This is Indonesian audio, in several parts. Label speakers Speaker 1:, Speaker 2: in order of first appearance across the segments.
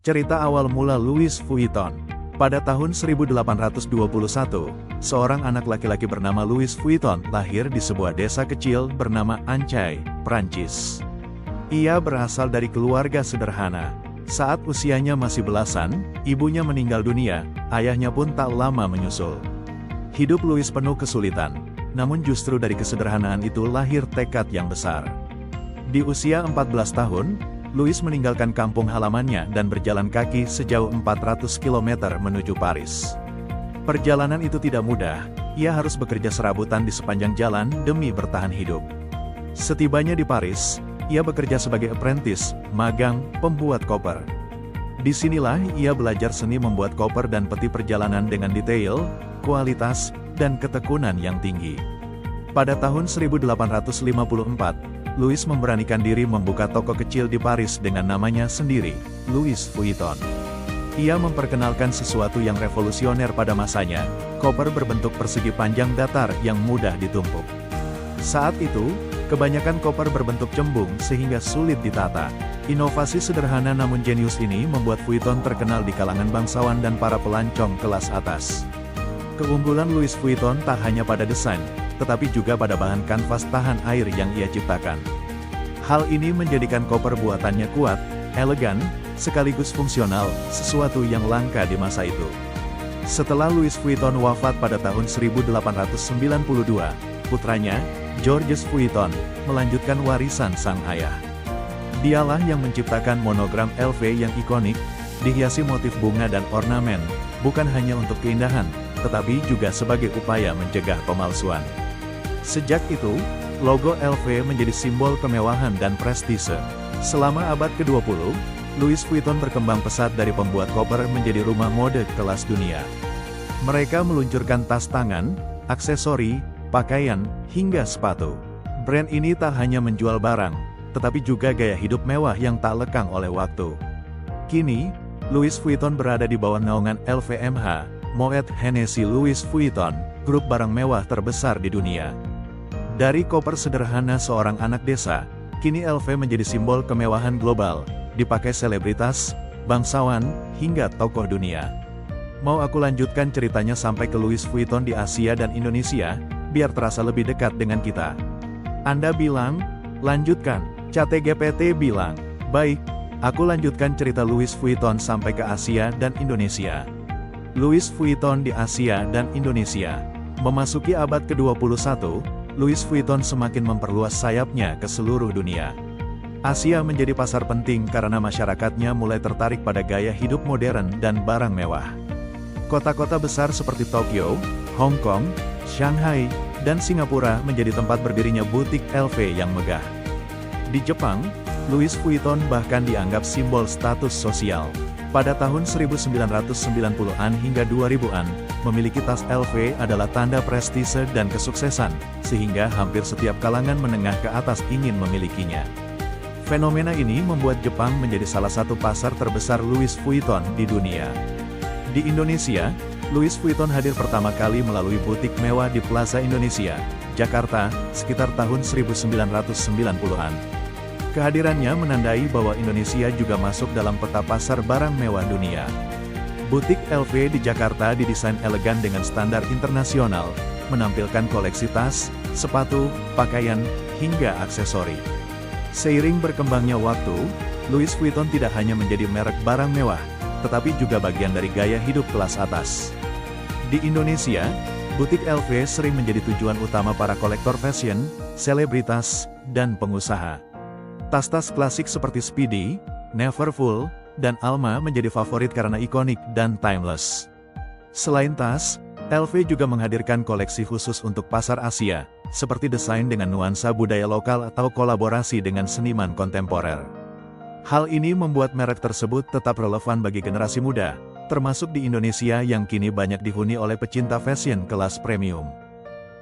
Speaker 1: Cerita awal mula Louis Vuitton. Pada tahun 1821, seorang anak laki-laki bernama Louis Vuitton lahir di sebuah desa kecil bernama Ancay, Prancis. Ia berasal dari keluarga sederhana. Saat usianya masih belasan, ibunya meninggal dunia, ayahnya pun tak lama menyusul. Hidup Louis penuh kesulitan, namun justru dari kesederhanaan itu lahir tekad yang besar. Di usia 14 tahun, Louis meninggalkan kampung halamannya dan berjalan kaki sejauh 400 km menuju Paris. Perjalanan itu tidak mudah, ia harus bekerja serabutan di sepanjang jalan demi bertahan hidup. Setibanya di Paris, ia bekerja sebagai apprentice, magang, pembuat koper. Disinilah ia belajar seni membuat koper dan peti perjalanan dengan detail, kualitas, dan ketekunan yang tinggi. Pada tahun 1854, Louis memberanikan diri membuka toko kecil di Paris dengan namanya sendiri, Louis Vuitton. Ia memperkenalkan sesuatu yang revolusioner pada masanya, koper berbentuk persegi panjang datar yang mudah ditumpuk. Saat itu, kebanyakan koper berbentuk cembung sehingga sulit ditata. Inovasi sederhana namun jenius ini membuat Vuitton terkenal di kalangan bangsawan dan para pelancong kelas atas. Keunggulan Louis Vuitton tak hanya pada desain, tetapi juga pada bahan kanvas tahan air yang ia ciptakan. Hal ini menjadikan koper buatannya kuat, elegan, sekaligus fungsional, sesuatu yang langka di masa itu. Setelah Louis Vuitton wafat pada tahun 1892, putranya, Georges Vuitton, melanjutkan warisan sang ayah. Dialah yang menciptakan monogram LV yang ikonik, dihiasi motif bunga dan ornamen, bukan hanya untuk keindahan, tetapi juga sebagai upaya mencegah pemalsuan. Sejak itu, logo LV menjadi simbol kemewahan dan prestise. Selama abad ke-20, Louis Vuitton berkembang pesat dari pembuat koper menjadi rumah mode kelas dunia. Mereka meluncurkan tas tangan, aksesori, pakaian, hingga sepatu. Brand ini tak hanya menjual barang, tetapi juga gaya hidup mewah yang tak lekang oleh waktu. Kini, Louis Vuitton berada di bawah naungan LVMH, Moet Hennessy Louis Vuitton, grup barang mewah terbesar di dunia. Dari koper sederhana seorang anak desa, kini LV menjadi simbol kemewahan global, dipakai selebritas, bangsawan, hingga tokoh dunia. Mau aku lanjutkan ceritanya sampai ke Louis Vuitton di Asia dan Indonesia, biar terasa lebih dekat dengan kita? Anda bilang, lanjutkan. ChatGPT bilang, baik, aku lanjutkan cerita Louis Vuitton sampai ke Asia dan Indonesia. Louis Vuitton di Asia dan Indonesia. Memasuki abad ke-21, Louis Vuitton semakin memperluas sayapnya ke seluruh dunia. Asia menjadi pasar penting karena masyarakatnya mulai tertarik pada gaya hidup modern dan barang mewah. Kota-kota besar seperti Tokyo, Hong Kong, Shanghai, dan Singapura menjadi tempat berdirinya butik LV yang megah. Di Jepang, Louis Vuitton bahkan dianggap simbol status sosial. Pada tahun 1990-an hingga 2000-an, memiliki tas LV adalah tanda prestise dan kesuksesan, sehingga hampir setiap kalangan menengah ke atas ingin memilikinya. Fenomena ini membuat Jepang menjadi salah satu pasar terbesar Louis Vuitton di dunia. Di Indonesia, Louis Vuitton hadir pertama kali melalui butik mewah di Plaza Indonesia, Jakarta, sekitar tahun 1990-an. Kehadirannya menandai bahwa Indonesia juga masuk dalam peta pasar barang mewah dunia. Butik LV di Jakarta didesain elegan dengan standar internasional, menampilkan koleksi tas, sepatu, pakaian, hingga aksesori. Seiring berkembangnya waktu, Louis Vuitton tidak hanya menjadi merek barang mewah, tetapi juga bagian dari gaya hidup kelas atas. Di Indonesia, butik LV sering menjadi tujuan utama para kolektor fashion, selebritas, dan pengusaha. Tas-tas klasik seperti Speedy, Neverfull, dan Alma menjadi favorit karena ikonik dan timeless. Selain tas, LV juga menghadirkan koleksi khusus untuk pasar Asia, seperti desain dengan nuansa budaya lokal atau kolaborasi dengan seniman kontemporer. Hal ini membuat merek tersebut tetap relevan bagi generasi muda, termasuk di Indonesia yang kini banyak dihuni oleh pecinta fashion kelas premium.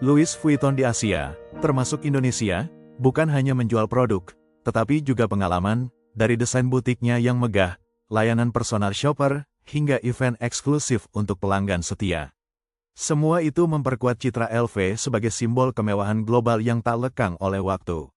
Speaker 1: Louis Vuitton di Asia, termasuk Indonesia, bukan hanya menjual produk, tetapi juga pengalaman, dari desain butiknya yang megah, layanan personal shopper, hingga event eksklusif untuk pelanggan setia. Semua itu memperkuat citra LV sebagai simbol kemewahan global yang tak lekang oleh waktu.